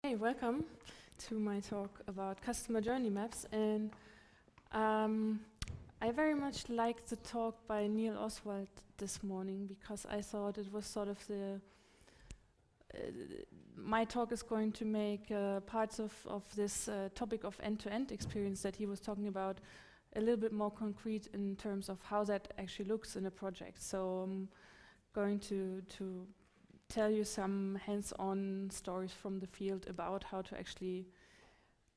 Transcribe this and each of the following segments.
Hey, welcome to my talk about customer journey maps. And I very much liked the talk by Neil Oswald this morning because I thought it was sort of the my talk is going to make parts of this topic of end-to-end experience that he was talking about a little bit more concrete in terms of how that actually looks in a project. So I'm going to tell you some hands-on stories from the field about how to actually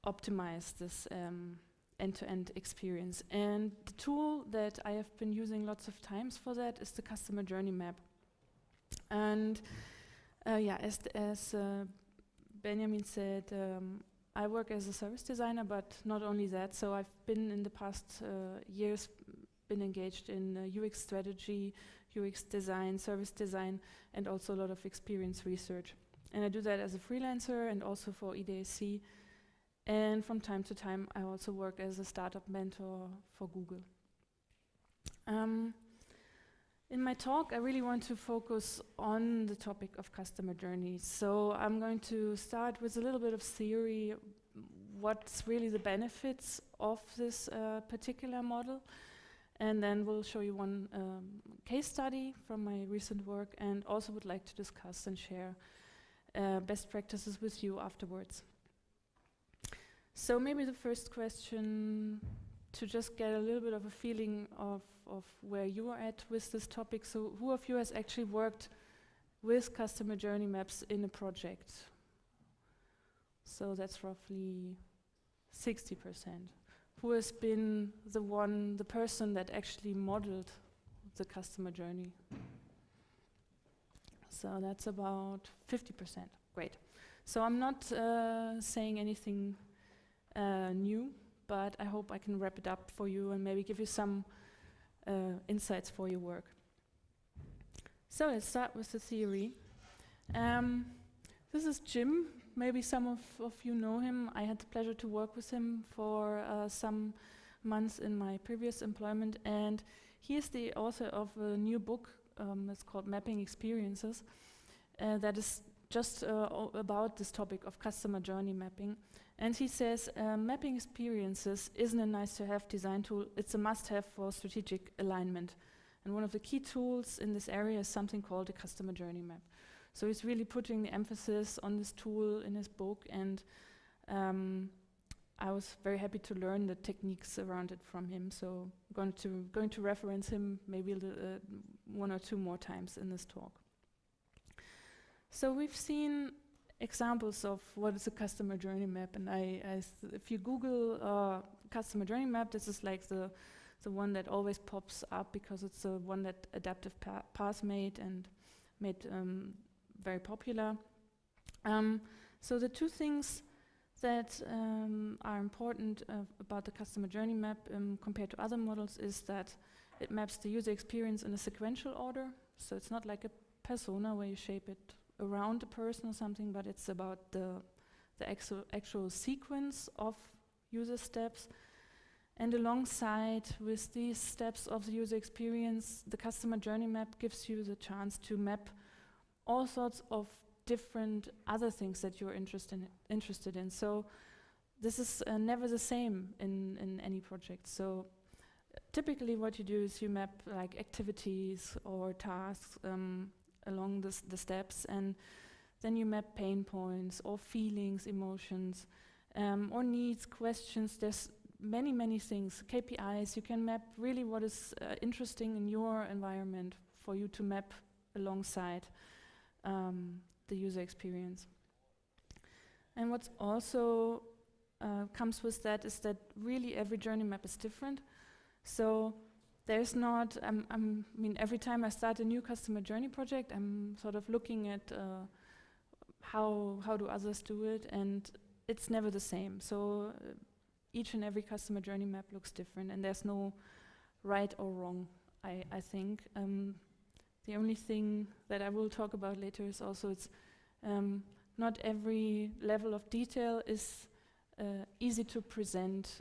optimize this end-to-end experience. And the tool that I have been using lots of times for that is the customer journey map. And as Benjamin said, I work as a service designer, but not only that. So I've been in the past years been engaged in UX strategy, UX design, service design, and also a lot of experience research. And I do that as a freelancer and also for EDAC. And from time to time, I also work as a startup mentor for Google. In my talk, I really want to focus on the topic of customer journeys. So I'm going to start with a little bit of theory, what's really the benefits of this particular model. And then we'll show you one case study from my recent work, and also would like to discuss and share best practices with you afterwards. So maybe the first question, to just get a little bit of a feeling of where you are at with this topic. So who of you has actually worked with customer journey maps in a project? So that's roughly 60%. Who has been the person that actually modeled the customer journey? So that's about 50%. Great. So I'm not saying anything new, but I hope I can wrap it up for you and maybe give you some insights for your work. So let's start with the theory. This is Jim. Maybe some of you know him. I had the pleasure to work with him for some months in my previous employment, and he is the author of a new book that's called Mapping Experiences that is just about this topic of customer journey mapping. And he says mapping experiences isn't a nice-to-have design tool, it's a must-have for strategic alignment. And one of the key tools in this area is something called a customer journey map. So he's really putting the emphasis on this tool in his book, and I was very happy to learn the techniques around it from him. So I'm going to reference him maybe one or two more times in this talk. So we've seen examples of what is a customer journey map, and if you Google customer journey map, this is like the one that always pops up because it's the one that Adaptive Path made very popular. So the two things that are important about the customer journey map compared to other models is that it maps the user experience in a sequential order. So it's not like a persona where you shape it around a person or something, but it's about the actual sequence of user steps. And alongside with these steps of the user experience, the customer journey map gives you the chance to map all sorts of different other things that you're interested in. So this is never the same in any project. So typically what you do is you map like activities or tasks along the steps, and then you map pain points or feelings, emotions, or needs, questions. There's many things, KPIs. You can map really what is interesting in your environment for you to map alongside the user experience. And what's also comes with that is that really every journey map is different. So there's not, I mean, every time I start a new customer journey project, I'm sort of looking at how do others do it, and it's never the same. So each and every customer journey map looks different, and there's no right or wrong, I think. The only thing that I will talk about later is also it's not every level of detail is easy to present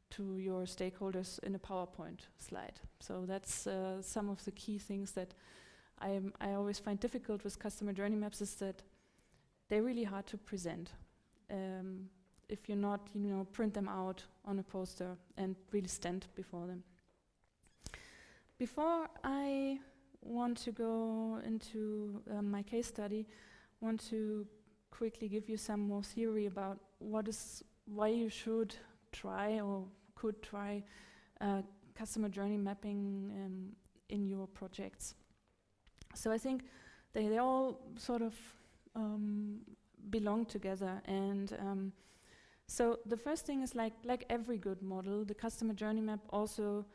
to your stakeholders in a PowerPoint slide. So that's some of the key things that I always find difficult with customer journey maps, is that they're really hard to present if you're not, print them out on a poster and really stand before them. Before I want to go into my case study, want to quickly give you some more theory about why you should try or could try customer journey mapping in your projects. So I think they all sort of belong together, and so the first thing is like every good model, the customer journey map also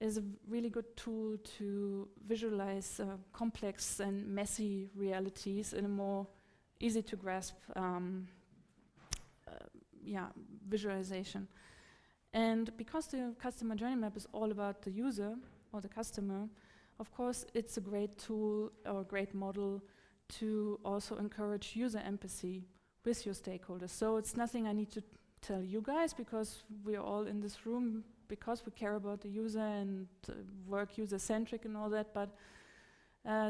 is a really good tool to visualize complex and messy realities in a more easy to grasp visualization. And because the customer journey map is all about the user or the customer, of course it's a great tool or a great model to also encourage user empathy with your stakeholders. So it's nothing I need to tell you guys, because we're all in this room because we care about the user and work user-centric and all that, but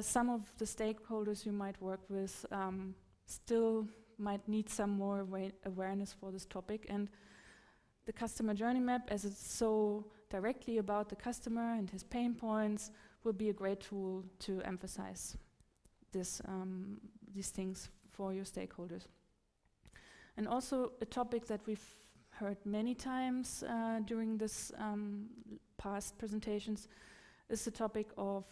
some of the stakeholders you might work with still might need some more awareness for this topic. And the customer journey map, as it's so directly about the customer and his pain points, will be a great tool to emphasize these things for your stakeholders. And also a topic that we've heard many times during this past presentations is the topic of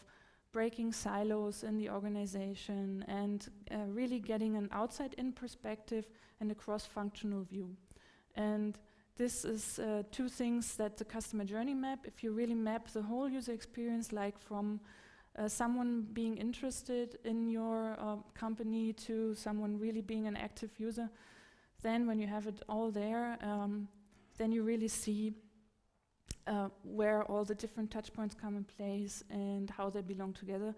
breaking silos in the organization and really getting an outside-in perspective and a cross-functional view. And this is two things that the customer journey map, if you really map the whole user experience, like from someone being interested in your company to someone really being an active user, then when you have it all there, then you really see where all the different touch points come in place and how they belong together.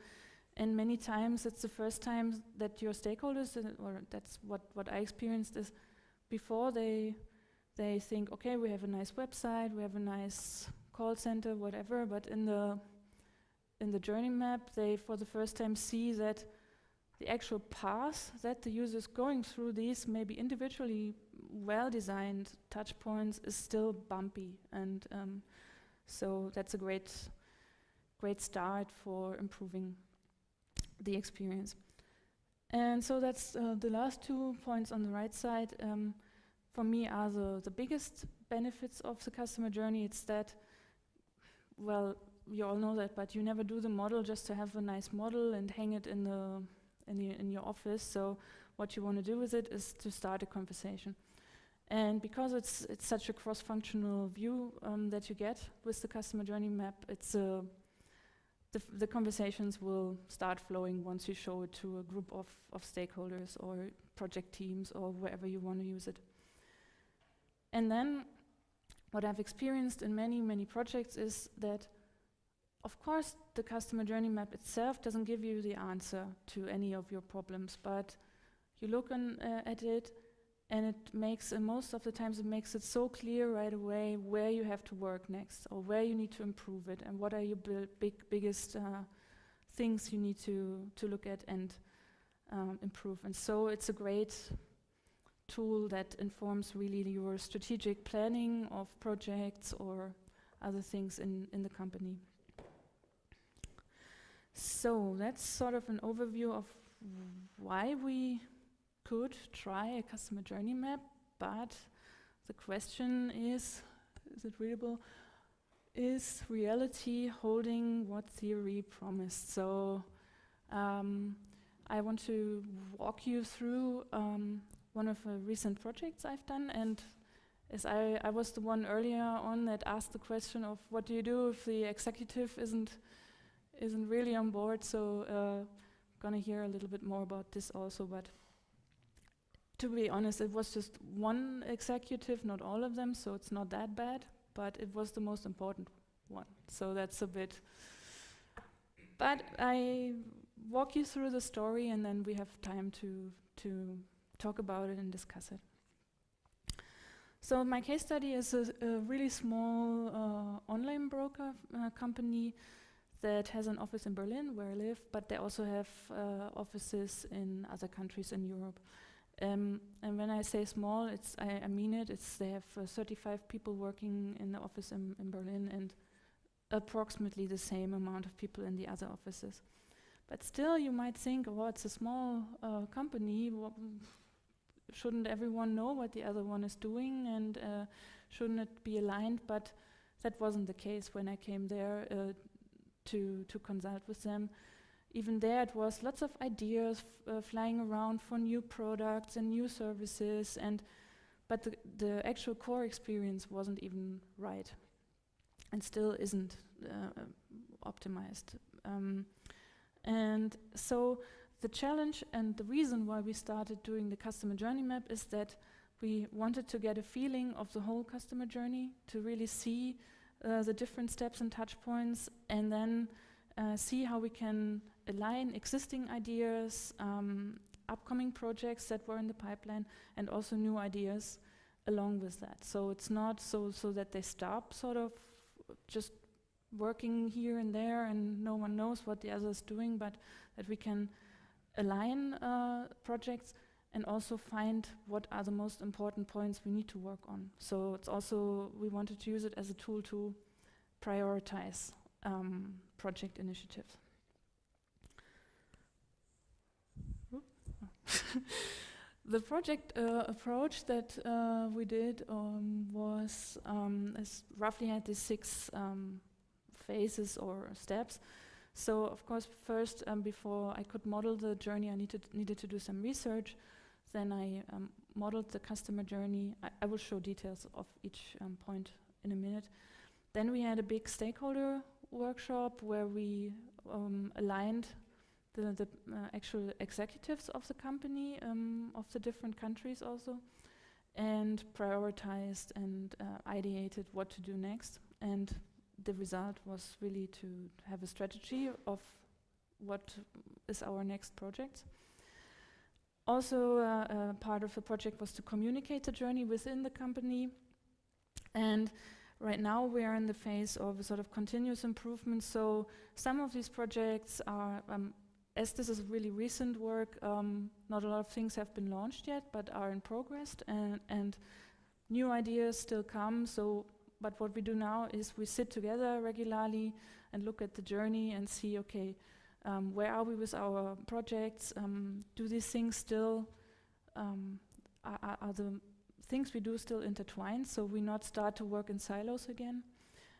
And many times it's the first time that your stakeholders, or that's what I experienced, is before they think, okay, we have a nice website, we have a nice call center, whatever, but in the journey map, they for the first time see that the actual path that the user is going through these maybe individually well-designed touch points is still bumpy, and so that's a great start for improving the experience. And so that's the last 2 points on the right side. For me are the biggest benefits of the customer journey. It's that, well, you all know that, but you never do the model just to have a nice model and hang it in your office. So what you want to do with it is to start a conversation. And because it's such a cross-functional view that you get with the customer journey map, it's the conversations will start flowing once you show it to a group of stakeholders or project teams or wherever you want to use it. And then what I've experienced in many, many projects is that, of course, the customer journey map itself doesn't give you the answer to any of your problems, but you look at it and it makes, and most of the times it makes it so clear right away where you have to work next or where you need to improve it and what are your biggest things you need to look at and improve. And so it's a great tool that informs really your strategic planning of projects or other things in the company. So that's sort of an overview of why we could try a customer journey map, but the question is it readable? Is reality holding what theory promised? So I want to walk you through one of the recent projects I've done, and as I was the one earlier on that asked the question of what do you do if the executive isn't really on board, so gonna hear a little bit more about this also, but to be honest, it was just one executive, not all of them, so it's not that bad, but it was the most important one, so that's a bit. But I walk you through the story and then we have time to talk about it and discuss it. So my case study is a really small online broker company that has an office in Berlin where I live, but they also have offices in other countries in Europe. And when I say small, I mean it. They have 35 people working in the office in Berlin and approximately the same amount of people in the other offices. But still, you might think, oh, it's a small company. Shouldn't everyone know what the other one is doing, and shouldn't it be aligned? But that wasn't the case when I came there to consult with them. Even there, it was lots of ideas flying around for new products and new services, but the actual core experience wasn't even right, and still isn't optimized. And so the challenge and the reason why we started doing the customer journey map is that we wanted to get a feeling of the whole customer journey, to really see the different steps and touch points, and then see how we can align existing ideas, upcoming projects that were in the pipeline, and also new ideas along with that. So it's not so that they stop sort of just working here and there and no one knows what the other is doing, but that we can align projects and also find what are the most important points we need to work on. So it's also, we wanted to use it as a tool to prioritize project initiatives. The project approach that we did roughly had these 6 phases or steps. So of course, first, before I could model the journey, I needed to do some research. Then I modeled the customer journey. I will show details of each point in a minute. Then we had a big stakeholder workshop where we aligned the actual executives of the company, of the different countries also, and prioritized and ideated what to do next. And the result was really to have a strategy of what is our next project. Also, part of the project was to communicate the journey within the company. And right now we are in the phase of a sort of continuous improvement. So some of these projects are, as this is really recent work, not a lot of things have been launched yet, but are in progress, and new ideas still come. So, but what we do now is we sit together regularly and look at the journey and see, okay, where are we with our projects? Do these things still, are the things we do still intertwined, so we not start to work in silos again?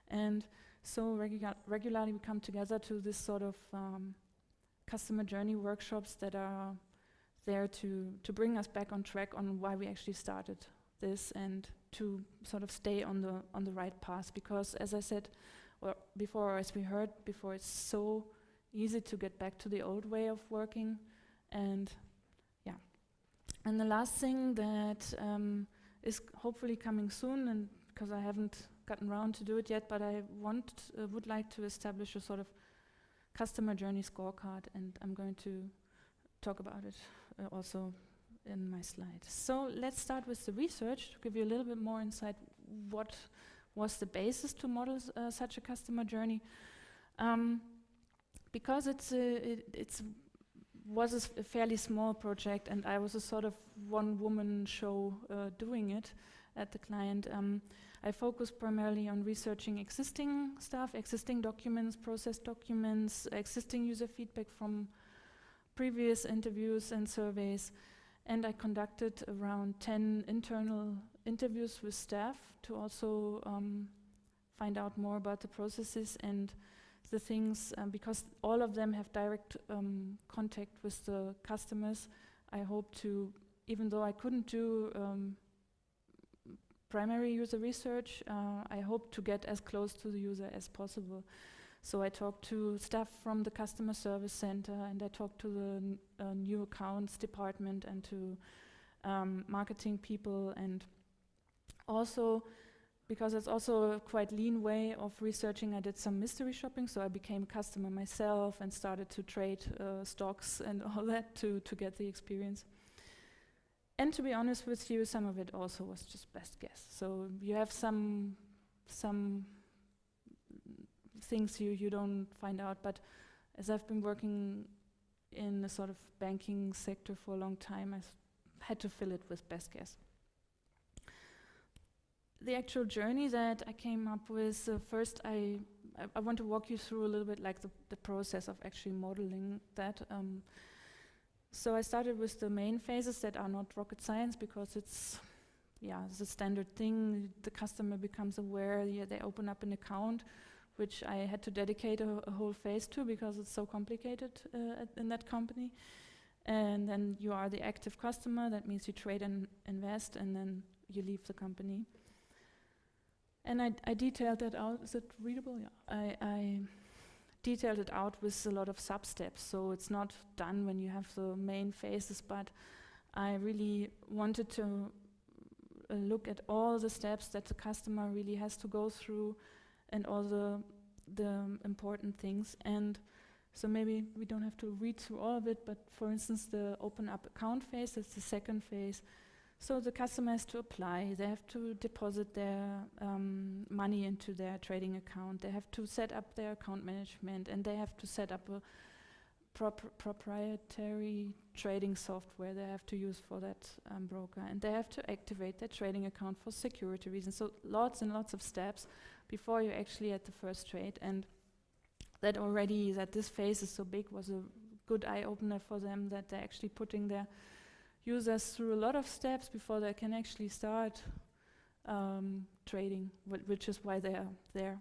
And so regularly we come together to this sort of customer journey workshops that are there to bring us back on track on why we actually started this, and to sort of stay on the right path. Because as I said, or before, as we heard before, it's so easy to get back to the old way of working. And yeah. And the last thing that is hopefully coming soon, and because I haven't gotten around to do it yet, but I would like to establish a sort of customer journey scorecard, and I'm going to talk about it also in my slides. So let's start with the research to give you a little bit more insight what was the basis to model such a customer journey. Because it was a fairly small project, and I was a sort of one-woman show doing it at the client. I focused primarily on researching existing stuff, existing documents, process documents, existing user feedback from previous interviews and surveys. And I conducted around 10 internal interviews with staff to also find out more about the processes and the things, because all of them have direct contact with the customers. I hope to, even though I couldn't do primary user research, I hope to get as close to the user as possible. So I talked to staff from the customer service center, and I talked to the new accounts department, and to marketing people, and also, because it's also a quite lean way of researching, I did some mystery shopping, so I became a customer myself and started to trade stocks and all that to get the experience. And to be honest with you, some of it also was just best guess. So you have some things you don't find out, but as I've been working in the sort of banking sector for a long time, I had to fill it with best guess. The actual journey that I came up with, first I want to walk you through a little bit like the process of actually modeling that. So I started with the main phases that are not rocket science, because it's a standard thing. The customer becomes aware, they open up an account, which I had to dedicate a whole phase to because it's so complicated in that company. And then you are the active customer, that means you trade and invest, and then you leave the company. And I detailed that out. Is it readable? Yeah. I detailed it out with a lot of sub-steps, so it's not done when you have the main phases, but I really wanted to look at all the steps that the customer really has to go through and all the important things. And so maybe we don't have to read through all of it, but for instance, the open up account phase, that's the second phase. So the customer has to apply, they have to deposit their money into their trading account, they have to set up their account management, and they have to set up a proprietary trading software they have to use for that broker, and they have to activate their trading account for security reasons. So lots and lots of steps before you're actually at the first trade, and that already, that this phase is so big, was a good eye-opener for them, that they're actually putting their users through a lot of steps before they can actually start trading, which is why they are there.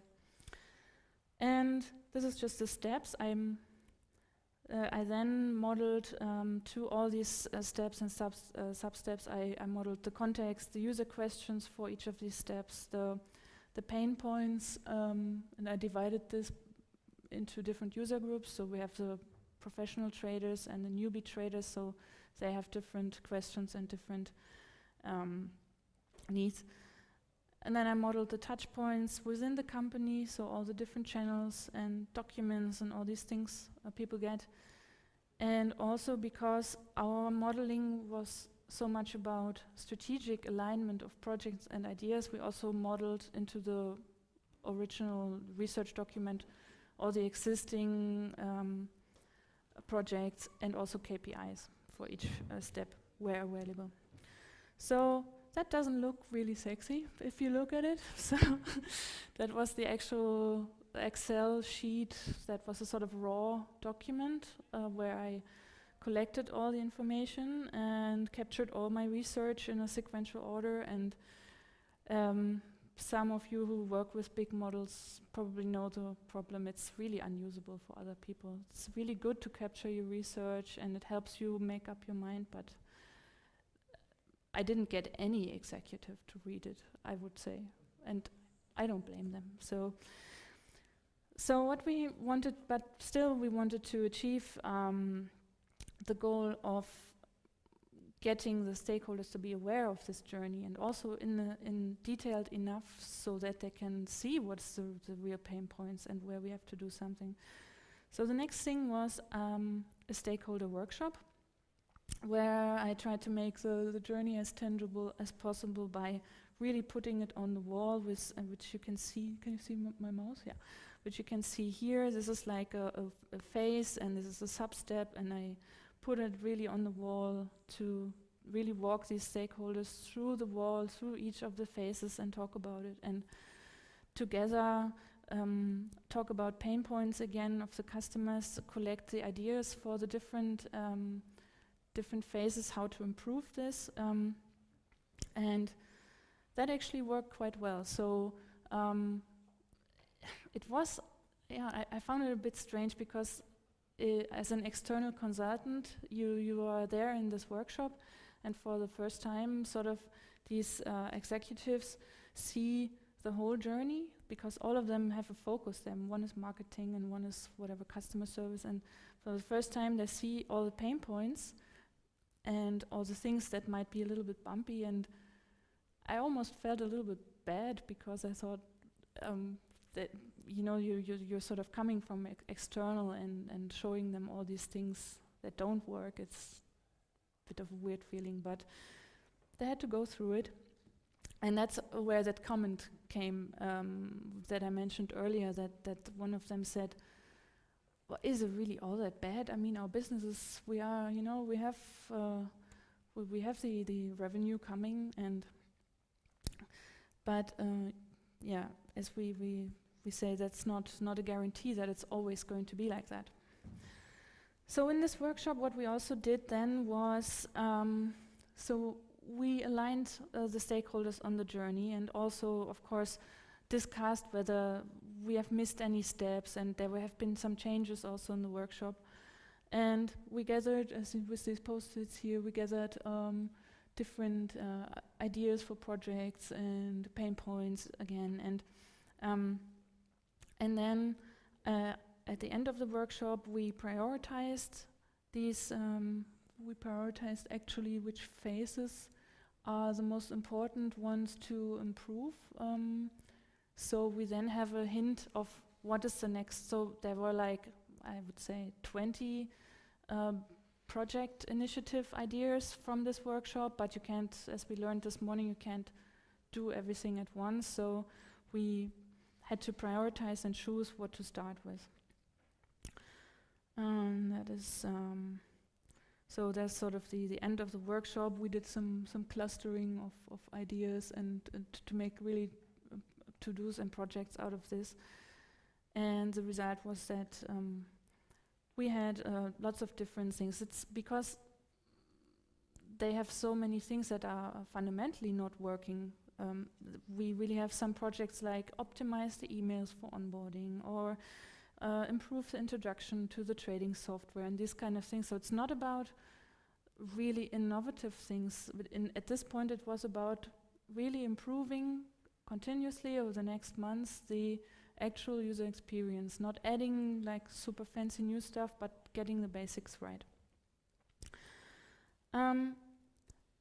And this is just the steps. I then modeled to all these steps and sub-steps. I modeled the context, the user questions for each of these steps, the pain points, and I divided this into different user groups. So we have the professional traders and the newbie traders, so they have different questions and different needs. And then I modeled the touch points within the company, so all the different channels and documents and all these things people get. And also because our modeling was so much about strategic alignment of projects and ideas, we also modeled into the original research document all the existing projects and also KPIs for each step where available. So that doesn't look really sexy if you look at it. So that was the actual Excel sheet. That was a sort of raw document where I collected all the information and captured all my research in a sequential order. And some of you who work with big models probably know the problem. It's really unusable for other people. It's really good to capture your research and it helps you make up your mind, but I didn't get any executive to read it, I would say, and I don't blame them. So what we wanted, but still we wanted to achieve the goal of getting the stakeholders to be aware of this journey and also in detailed enough so that they can see what's the real pain points and where we have to do something. So the next thing was a stakeholder workshop, where I tried to make the journey as tangible as possible by really putting it on the wall, with which you can see. Can you see my mouse? Yeah, which you can see here. This is like a phase, and this is a sub-step, and I put it really on the wall to really walk these stakeholders through the wall, through each of the phases, and talk about it, and together talk about pain points again of the customers, collect the ideas for the different phases, how to improve this, and that actually worked quite well. So it was, I found it a bit strange because as an external consultant, you are there in this workshop, and for the first time, sort of these executives see the whole journey, because all of them have a focus. One is marketing and one is whatever customer service, and for the first time they see all the pain points and all the things that might be a little bit bumpy, and I almost felt a little bit bad because I thought that you're sort of coming from external and showing them all these things that don't work. It's a bit of a weird feeling, but they had to go through it, and that's where that comment came that I mentioned earlier. That one of them said, "Well, is it really all that bad? I mean, our businesses, we have we have the revenue coming, and but yeah, as we say, that's not a guarantee that it's always going to be like that. So in this workshop, what we also did then was, so we aligned the stakeholders on the journey, and also, of course, discussed whether we have missed any steps, and there have been some changes also in the workshop. And we gathered, as with these post-its here, we gathered different ideas for projects and pain points again, and then at the end of the workshop, we prioritized these. We prioritized actually which phases are the most important ones to improve. So we then have a hint of what is the next. So there were, like, I would say 20 project initiative ideas from this workshop, but you can't, as we learned this morning, you can't do everything at once. So we had to prioritize and choose what to start with. That is, so that's sort of the end of the workshop. We did some clustering of ideas and to make really to-dos and projects out of this. And the result was that we had lots of different things. It's because they have so many things that are fundamentally not working. We really have some projects like optimize the emails for onboarding, or improve the introduction to the trading software and these kind of things. So it's not about really innovative things. But at this point, it was about really improving continuously over the next months the actual user experience, not adding like super fancy new stuff, but getting the basics right.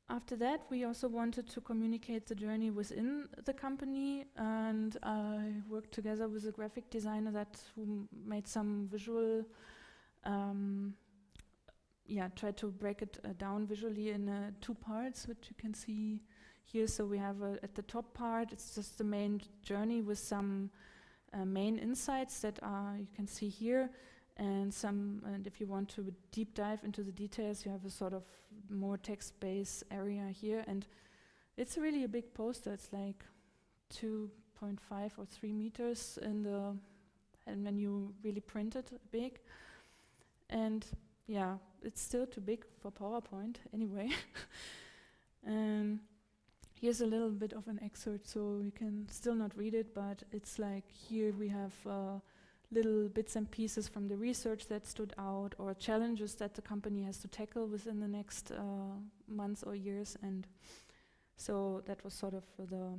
After that, we also wanted to communicate the journey within the company, and I worked together with a graphic designer who made some visual, tried to break it down visually in 2 parts, which you can see here. So we have at the top part, it's just the main journey with some main insights that you can see here, and if you want to deep dive into the details, you have a sort of more text-based area here, and it's really a big poster. It's like 2.5 or 3 meters and when you really print it big, and yeah, it's still too big for PowerPoint anyway. And here's a little bit of an excerpt, so you can still not read it, but it's like here we have little bits and pieces from the research that stood out, or challenges that the company has to tackle within the next months or years. And so that was sort of the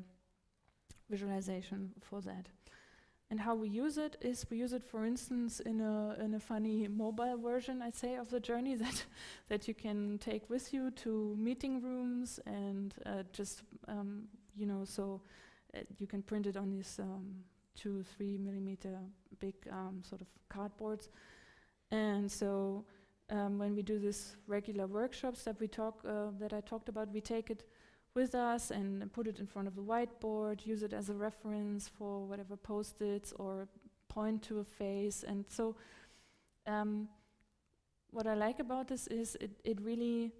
visualization for that. And how we use it is, we use it, for instance, in a funny mobile version, I'd say, of the journey that you can take with you to meeting rooms, and so you can print it on these 2-3 millimeter big sort of cardboards. And so when we do this regular workshops that I talked about, we take it with us and put it in front of the whiteboard, use it as a reference for whatever post-its, or point to a face. And so what I like about this is it really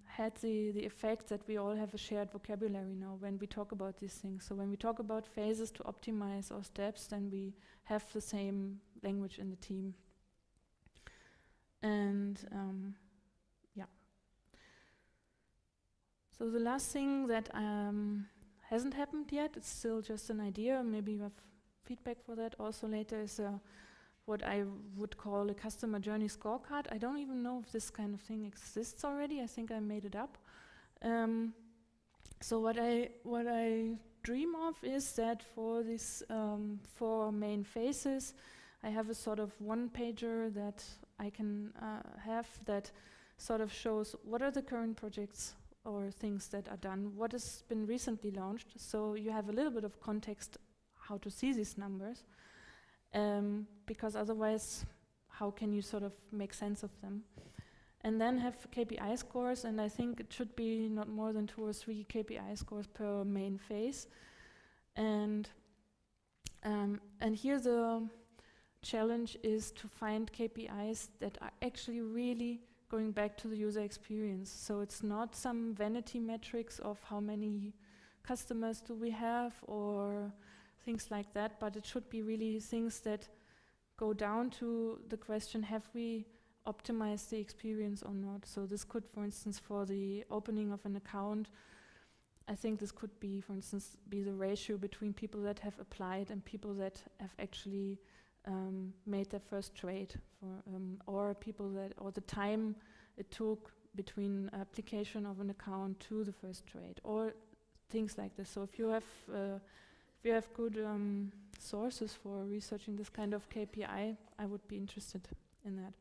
had the effect that we all have a shared vocabulary now when we talk about these things. So when we talk about phases to optimize our steps, then we have the same language in the team. And so the last thing that hasn't happened yet, it's still just an idea, maybe you have feedback for that also later, is what I would call a customer journey scorecard. I don't even know if this kind of thing exists already. I think I made it up. So what I dream of is that for these 4 main phases, I have a sort of one-pager that I can have that sort of shows what are the current projects or things that are done, what has been recently launched, so you have a little bit of context how to see these numbers, because otherwise, how can you sort of make sense of them? And then have KPI scores, and I think it should be not more than 2 or 3 KPI scores per main phase. And here the challenge is to find KPIs that are actually really going back to the user experience. So it's not some vanity metrics of how many customers do we have or things like that, but it should be really things that go down to the question, have we optimized the experience or not? So this could, for instance, for the opening of an account, I think this could be, for instance, be the ratio between people that have applied and people that have actually made their first trade, or people that, or the time it took between application of an account to the first trade, or things like this. So if you have good sources for researching this kind of KPI, I would be interested in that.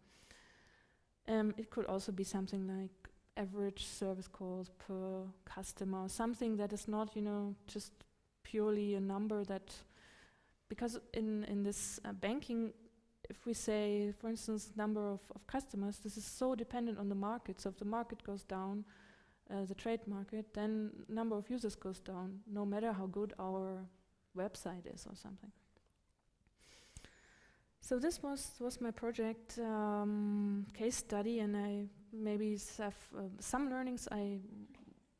It could also be something like average service calls per customer, something that is not, just purely a number that, because in this banking, if we say, for instance, number of customers, this is so dependent on the market. So if the market goes down, the trade market, then number of users goes down, no matter how good our website is or something. So this was my project case study, and I maybe have some learnings I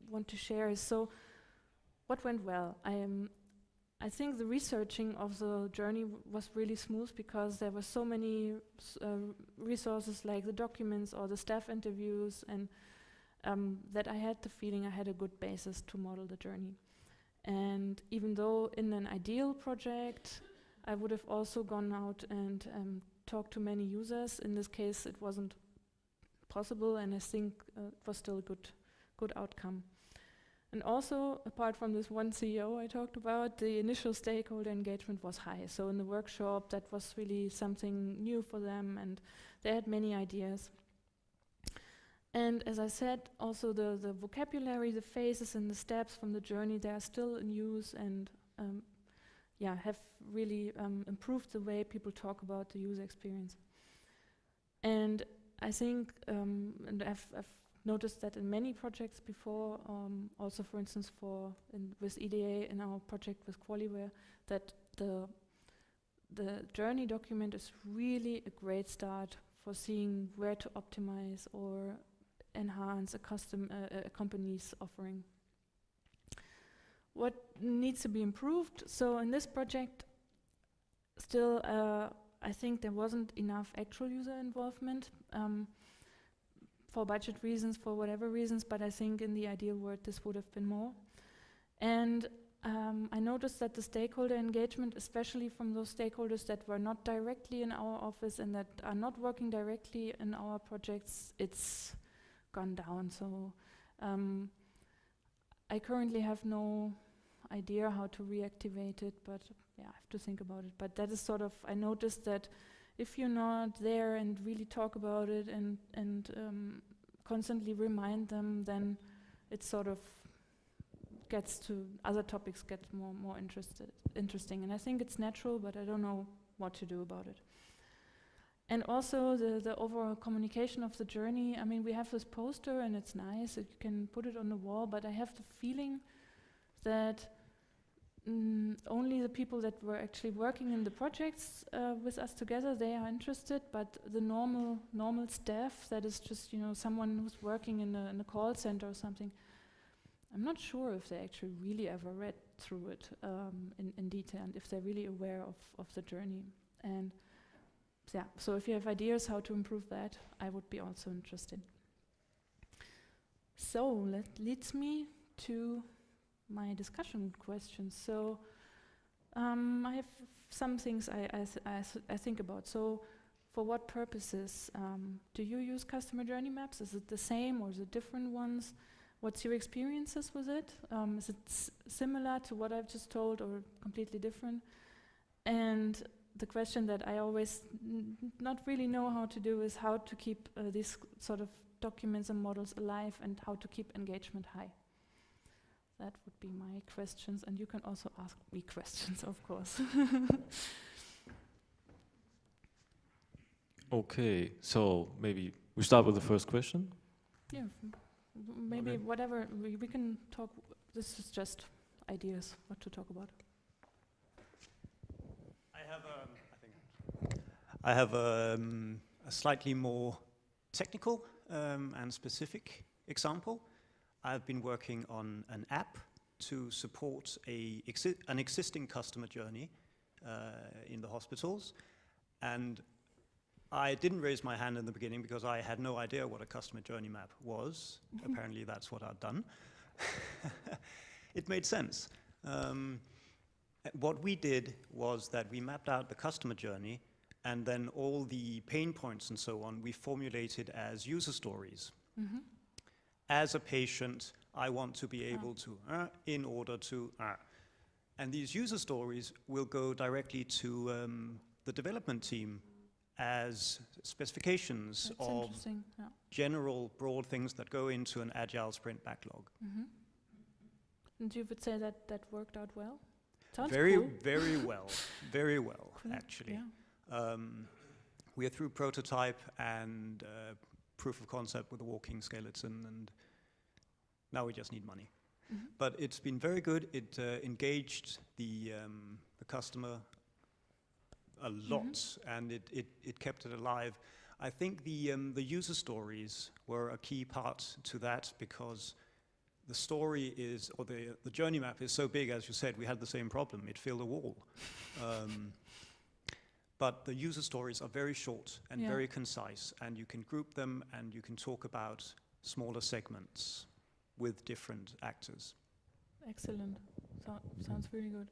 want to share. So what went well? I think the researching of the journey was really smooth because there were so many resources like the documents or the staff interviews, and that I had the feeling I had a good basis to model the journey. And even though in an ideal project I would have also gone out and talked to many users, in this case it wasn't possible, and I think it was still a good outcome. And also, apart from this one CEO I talked about, the initial stakeholder engagement was high. So in the workshop, that was really something new for them, and they had many ideas. And as I said, also the vocabulary, the phases and the steps from the journey, they are still in use, and have really improved the way people talk about the user experience. And I think, and I've noticed that in many projects before, also for instance with EDA in our project with Qualiware, that the journey document is really a great start for seeing where to optimize or enhance a company's offering. What needs to be improved? So in this project, still I think there wasn't enough actual user involvement. For budget reasons, for whatever reasons, but I think in the ideal world this would have been more. And I noticed that the stakeholder engagement, especially from those stakeholders that were not directly in our office and that are not working directly in our projects, it's gone down. So I currently have no idea how to reactivate it, but I have to think about it. But that is sort of, I noticed that if you're not there and really talk about it and constantly remind them, then it sort of gets to other topics, get more interesting. And I think it's natural, but I don't know what to do about it. And also the overall communication of the journey. I mean, we have this poster and it's nice, you can put it on the wall, but I have the feeling that only the people that were actually working in the projects with us together, they are interested, but the normal staff, that is just someone who's working in a call center or something, I'm not sure if they actually really ever read through it in detail, and if they're really aware of the journey. And so if you have ideas how to improve that, I would be also interested. So that leads me to my discussion questions. So I have some things I think about. So for what purposes do you use customer journey maps? Is it the same or is it different ones? What's your experiences with it? Is it similar to what I've just told or completely different? And the question that I always not really know how to do is how to keep these sort of documents and models alive and how to keep engagement high. That would be my questions, and you can also ask me questions, of course. Okay, so maybe we start with the first question. Yeah, maybe okay. Whatever, we can talk, this is just ideas, what to talk about. I have a slightly more technical and specific example. I've been working on an app to support an existing customer journey in the hospitals. And I didn't raise my hand in the beginning because I had no idea what a customer journey map was. Apparently that's what I've done. It made sense. What we did was that we mapped out the customer journey, and then all the pain points and so on, we formulated as user stories. As a patient, I want to be able to, in order to, and these user stories will go directly to the development team as specifications of general broad things that go into an agile sprint backlog. And you would say that that worked out well? Sounds very, cool. very well, very well, Cool. actually. Yeah. We are through prototype and proof of concept with a walking skeleton, and now we just need money. But it's been very good. It engaged the customer a lot, and it kept it alive. I think the user stories were a key part to that, because the story is, or the journey map is so big, as you said, we had the same problem. It filled a wall. But the user stories are very short and very concise, and you can group them and you can talk about smaller segments with different actors. Excellent. Sounds really good.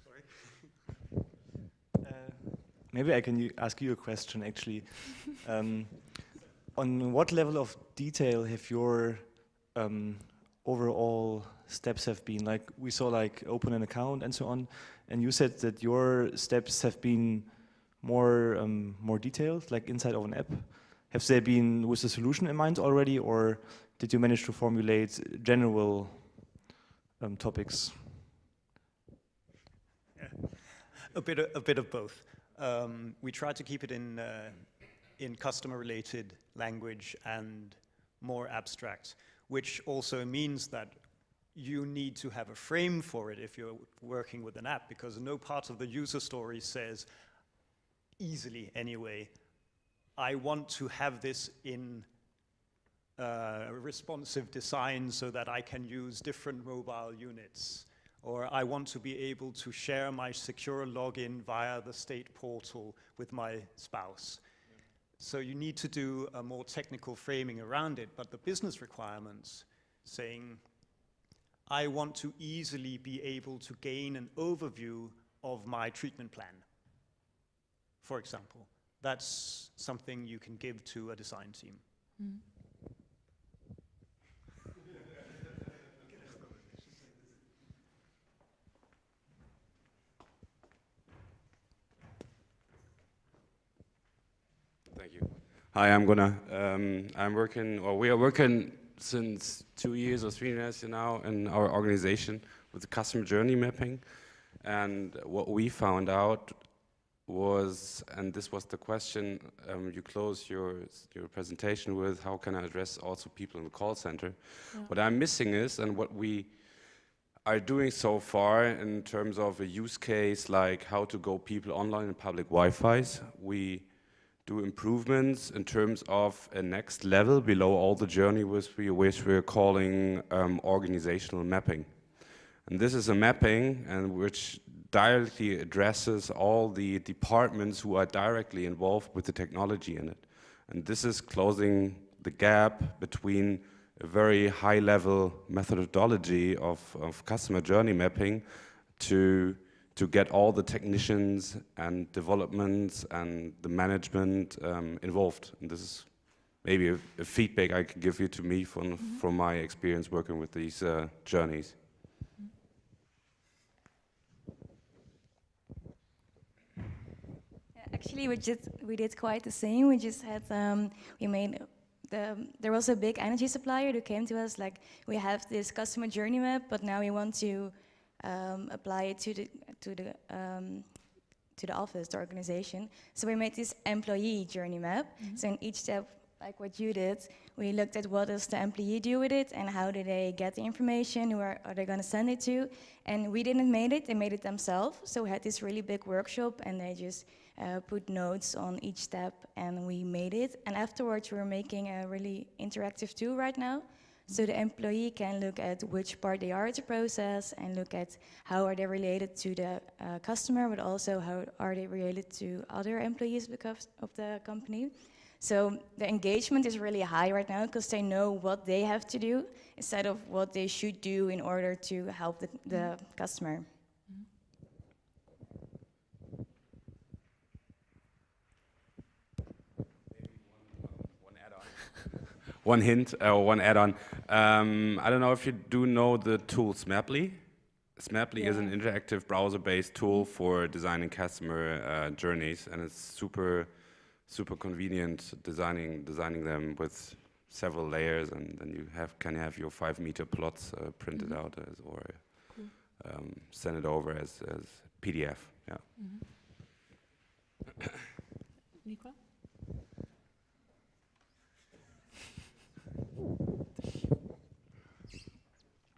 Sorry. Maybe I can ask you a question, actually. On what level of detail have your overall steps have been? Like, we saw like open an account and so on, and you said that your steps have been more detailed, like inside of an app. Have they been with the solution in mind already, or did you manage to formulate general topics? Yeah. A bit of both. We tried to keep it in customer-related language and more abstract, which also means that you need to have a frame for it if you're working with an app, because no part of the user story says, easily anyway, I want to have this in responsive design so that I can use different mobile units, or I want to be able to share my secure login via the state portal with my spouse. So you need to do a more technical framing around it, but the business requirements saying, I want to easily be able to gain an overview of my treatment plan, for example. That's something you can give to a design team. Thank you. Hi, I'm Gunnar. We are working since 2 years or 3 years now in our organization with the customer journey mapping. And what we found out was, and this was the question you closed your presentation with, how can I address also people in the call center? Yeah. What I'm missing is, and what we are doing so far in terms of a use case, like how to go people online in public Wi-Fi's, we do improvements in terms of a next level below all the journey, which we're calling organizational mapping. And this is a mapping and which directly addresses all the departments who are directly involved with the technology in it. And this is closing the gap between a very high level methodology of customer journey mapping to get all the technicians and developments and the management involved. And this is maybe a feedback I can give you to me from my experience working with these journeys. Actually, we did quite the same. We just had there was a big energy supplier who came to us like, we have this customer journey map, but now we want to apply it to the office, the organization. So we made this employee journey map. So in each step, like what you did, we looked at what does the employee do with it and how do they get the information, who are they going to send it to. And we didn't make it, they made it themselves. So we had this really big workshop and they just put notes on each step and we made it. And afterwards we're making a really interactive tool right now. So the employee can look at which part they are at the process and look at how are they related to the customer, but also how are they related to other employees because of the company. So the engagement is really high right now because they know what they have to do instead of what they should do in order to help the customer. One hint or one add-on. I don't know if you do know the tool Smaply. Smaply is an interactive browser-based tool for designing customer journeys, and it's super convenient designing them with several layers, and then you can have your 5-meter plots printed out or send it over as PDF. Yeah. Nicola?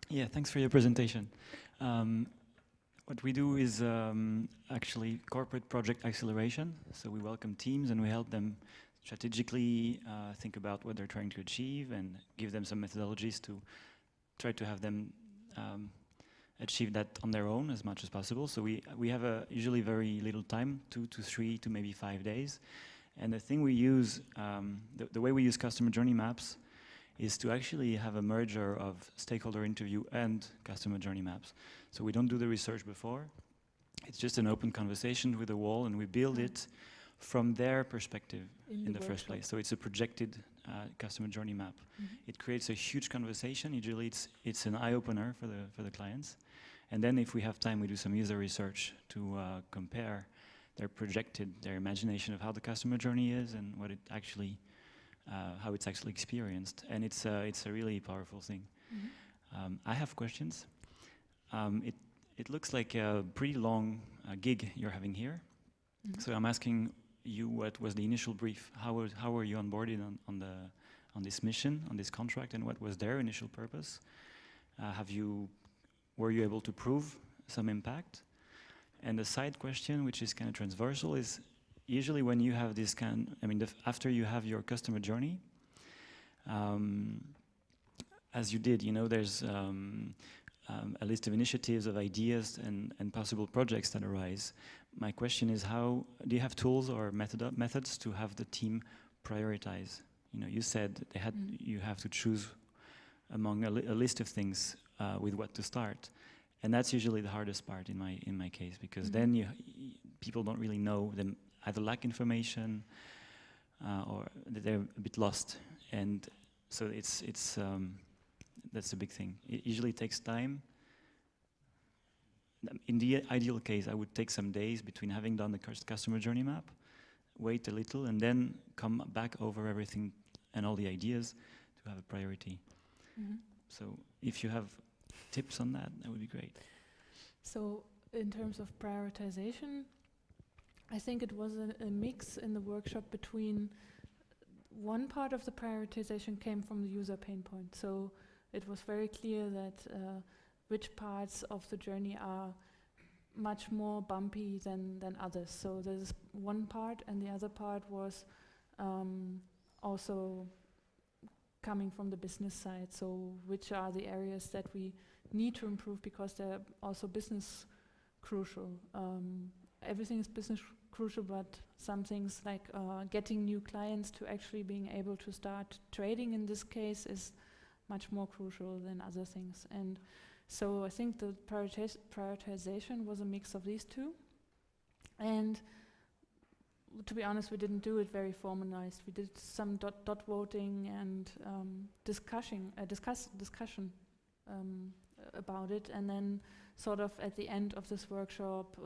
Yeah, thanks for your presentation. What we do is actually corporate project acceleration. So we welcome teams and we help them strategically think about what they're trying to achieve and give them some methodologies to try to have them achieve that on their own as much as possible. So we have usually very little time, 2 to 3 to maybe 5 days. And the thing we use, the way we use customer journey maps is to actually have a merger of stakeholder interview and customer journey maps. So we don't do the research before. It's just an open conversation with a wall, and we build it from their perspective in the first place. So it's a projected customer journey map. It creates a huge conversation. Usually it's an eye-opener for the clients. And then if we have time, we do some user research to compare their imagination of how the customer journey is and what it actually how it's actually experienced, and it's a really powerful thing. I have questions. It looks like a pretty long gig you're having here. So I'm asking you, what was the initial brief? How were you onboarded on this mission, on this contract, and what was their initial purpose? Were you able to prove some impact? And the side question, which is kind of transversal, is usually when you have this after you have your customer journey, as you did, there's a list of initiatives, of ideas and possible projects that arise. My question is, how do you have tools or methods to have the team prioritize? You said you have to choose among a list of things with what to start. And that's usually the hardest part in my case, because then people don't really know them. Either lack information or they're a bit lost, and so that's a big thing. It usually takes time. In the ideal case, I would take some days between having done the customer journey map, wait a little, and then come back over everything and all the ideas to have a priority. So if you have tips on that would be great. So in terms of prioritization, I think it was a mix in the workshop between one part of the prioritization came from the user pain point. So it was very clear that which parts of the journey are much more bumpy than others. So there's one part, and the other part was also coming from the business side. So which are the areas that we need to improve because they're also business crucial. Everything is business crucial, but some things like getting new clients to actually being able to start trading in this case is much more crucial than other things. And so I think the prioritization was a mix of these two. And to be honest, we didn't do it very formalized. We did some dot voting and discussion about it, and then sort of at the end of this workshop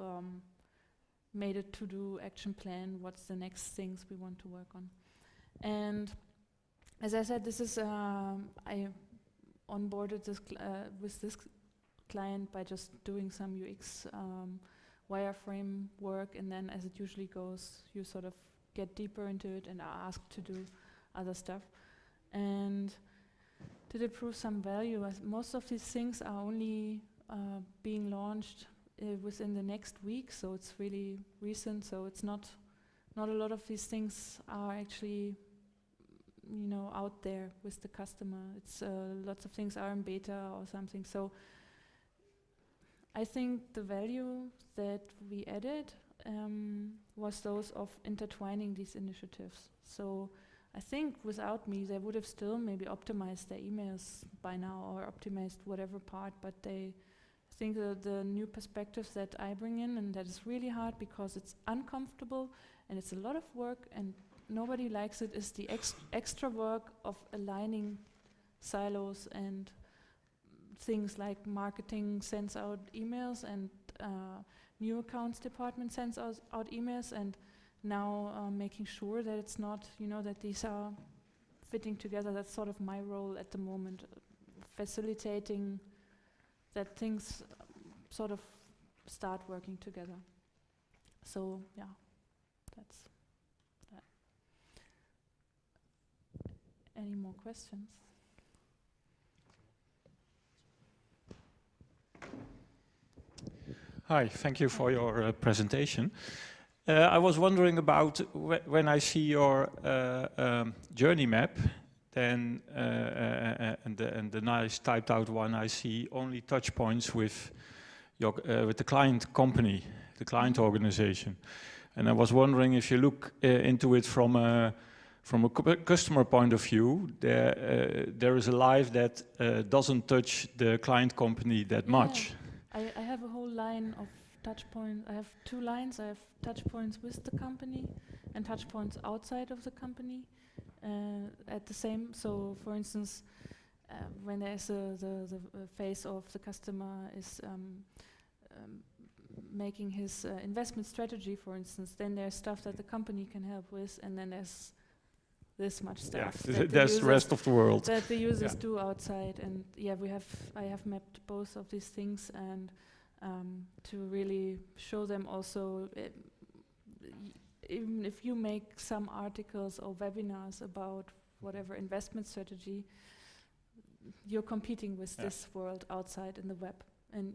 made a to-do action plan, what's the next things we want to work on. And as I said, this is, I onboarded this with this client by just doing some UX wireframe work, and then as it usually goes, you sort of get deeper into it and are asked to do other stuff. And did it prove some value? Most of these things are only being launched within the next week, so it's really recent. So it's not a lot of these things are actually, you know, out there with the customer. It's lots of things are in beta or something. So I think the value that we added was those of intertwining these initiatives. So I think without me, they would have still maybe optimized their emails by now or optimized whatever part, but I think the new perspectives that I bring in, and that is really hard because it's uncomfortable and it's a lot of work and nobody likes it, is the extra work of aligning silos and things like marketing sends out emails and new accounts department sends out emails, and now making sure that it's not, you know, that these are fitting together. That's sort of my role at the moment, facilitating that things sort of start working together. So yeah, that's that. Any more questions? Hi, thank you for your presentation. I was wondering about when I see your journey map, then and the nice typed out one, I see only touch points with your with the client company, the client organization, and I was wondering if you look into it from a customer point of view, there is a life that doesn't touch the client company that much. I have a whole line of touch points. I have 2 lines. I have touch points with the company and touch points outside of the company at the same. So, for instance, when there's the phase of the customer is making his investment strategy, for instance, then there's stuff that the company can help with, and then there's this much stuff. Yeah, that's the rest of the world. That the users do outside, and yeah, I have mapped both of these things, and to really show them also, even if you make some articles or webinars about whatever investment strategy, you're competing with this world outside in the web, and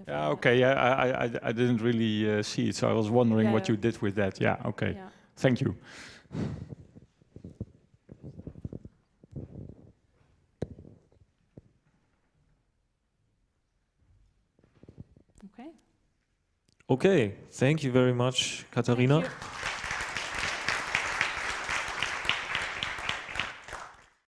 I didn't really see it, so I was wondering what you did with that. Yeah, okay. Yeah. Thank you. Okay. Okay, thank you very much, Katharina. Thank you.